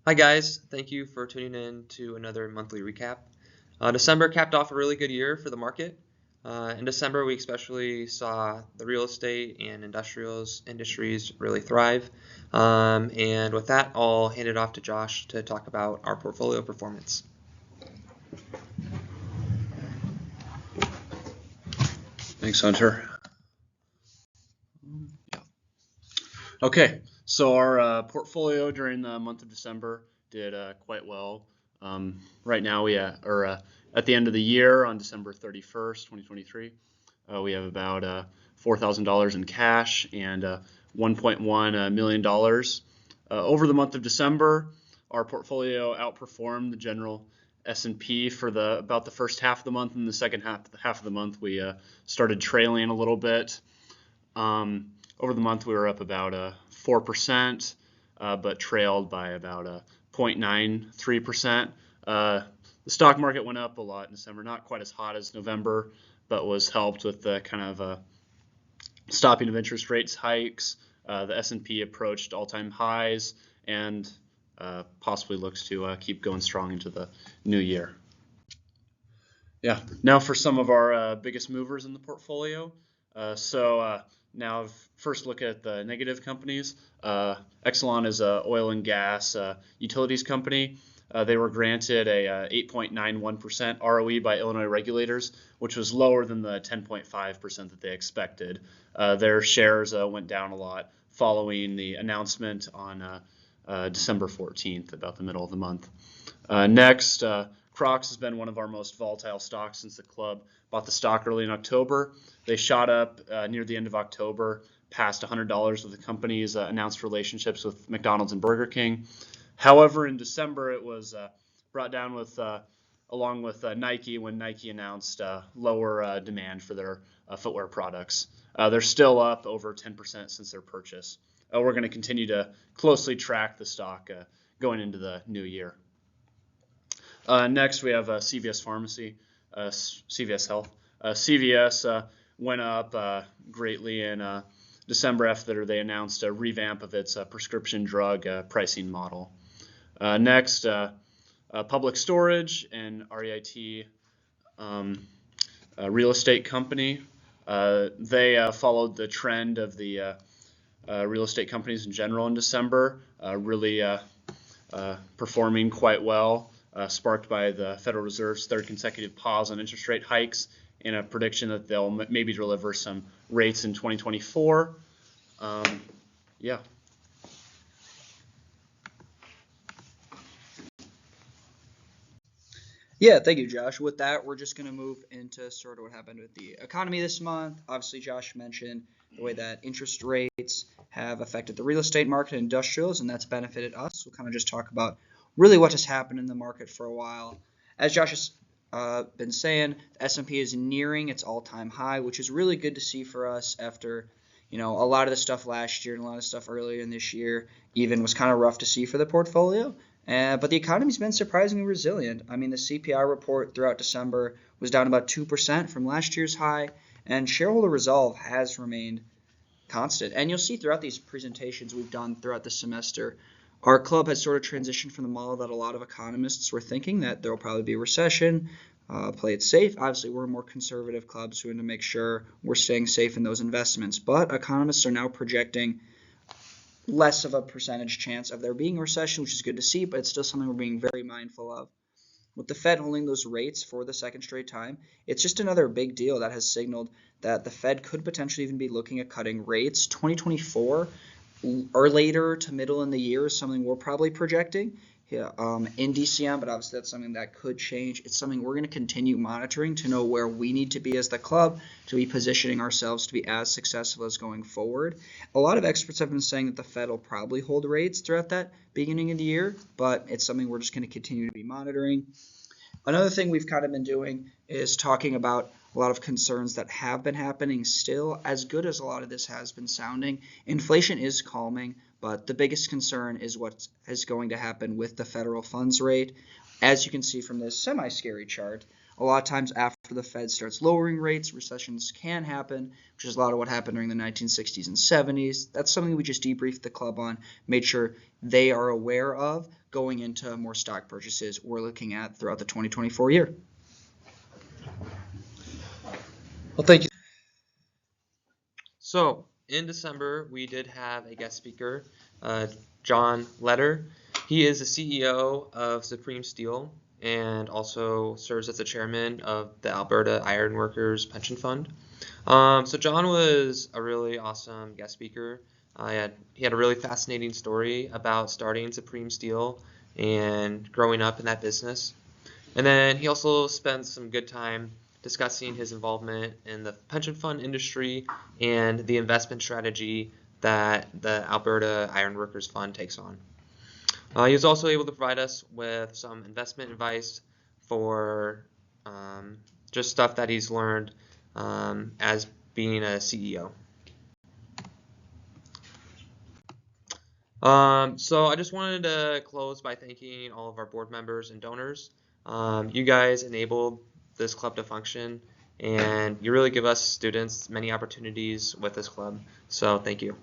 Hi guys, thank you for tuning in to another monthly recap. December capped off a really good year for the market. In December, we especially saw the real estate and industries really thrive. And with that, I'll hand it off to Josh to talk about our portfolio performance. Thanks, Hunter. Okay, so our portfolio during the month of December did quite well. Right now, at the end of the year on December 31st, 2023, we have about $4,000 in cash and $1.1 million. Over the month of December, our portfolio outperformed the general S&P for about the first half of the month. And the second half of the month, we started trailing a little bit. Over the month, we were up about 4%, but trailed by about 0.93%. The stock market went up a lot in December, not quite as hot as November, but was helped with the kind of stopping of interest rates hikes. The S&P approached all-time highs and possibly looks to keep going strong into the new year. Yeah, now for some of our biggest movers in the portfolio. Now first look at the negative companies. Exelon is an oil and gas utilities company. They were granted a 8.91% ROE by Illinois regulators, which was lower than the 10.5% that they expected. Their shares went down a lot following the announcement on December 14th, about the middle of the month. Next, Crocs has been one of our most volatile stocks since the club bought the stock early in October. They shot up near the end of October, past $100 with the company's announced relationships with McDonald's and Burger King. However, in December, it was brought down along with Nike when Nike announced lower demand for their footwear products. They're still up over 10% since their purchase. We're going to continue to closely track the stock going into the new year. Next, we have CVS Pharmacy, CVS Health. CVS went up greatly in December after they announced a revamp of its prescription drug pricing model. Next, Public Storage and REIT real estate company. They followed the trend of the real estate companies in general in December, really performing quite well, sparked by the Federal Reserve's third consecutive pause on interest rate hikes and a prediction that they'll maybe deliver some rates in 2024. Yeah. Yeah, thank you, Josh. With that, we're just going to move into sort of what happened with the economy this month. Obviously, Josh mentioned the way that interest rates have affected the real estate market and industrials, and that's benefited us. We'll kind of just talk about really what has happened in the market for a while. As Josh has been saying, the S&P is nearing its all-time high, which is really good to see for us after, a lot of the stuff last year and a lot of stuff earlier in this year even was kind of rough to see for the portfolio. But the economy's been surprisingly resilient. I mean, the CPI report throughout December was down about 2% from last year's high, and shareholder resolve has remained constant. And you'll see throughout these presentations we've done throughout the semester, our club has sort of transitioned from the model that a lot of economists were thinking, that there will probably be a recession, play it safe. Obviously, we're a more conservative club, so we want to make sure we're staying safe in those investments. But economists are now projecting less of a percentage chance of there being a recession, which is good to see, but it's still something we're being very mindful of. With the Fed holding those rates for the second straight time, it's just another big deal that has signaled that the Fed could potentially even be looking at cutting rates. 2024 or later to middle in the year is something we're probably projecting in DCM, but obviously that's something that could change. It's something we're going to continue monitoring to know where we need to be as the club to be positioning ourselves to be as successful as going forward. A lot of experts have been saying that the Fed will probably hold rates throughout that beginning of the year, but it's something we're just going to continue to be monitoring. Another thing we've kind of been doing is talking about a lot of concerns that have been happening still. As good as a lot of this has been sounding, inflation is calming, but the biggest concern is what is going to happen with the federal funds rate. As you can see from this semi-scary chart, A lot of times after the Fed starts lowering rates, recessions can happen, which is a lot of what happened during the 1960s and 70s. That's something we just debriefed the club on, made sure they are aware of going into more stock purchases we're looking at throughout the 2024 year. Well, thank you. So, in December, we did have a guest speaker, John Leder. He is the CEO of Supreme Steel and also serves as the chairman of the Alberta Iron Workers Pension Fund. So John was a really awesome guest speaker. He had a really fascinating story about starting Supreme Steel and growing up in that business. And then he also spent some good time discussing his involvement in the pension fund industry and the investment strategy that the Alberta Iron Workers Fund takes on. He was also able to provide us with some investment advice for just stuff that he's learned as being a CEO. So I just wanted to close by thanking all of our board members and donors. You guys enabled this club to function, and you really give us students many opportunities with this club. So thank you.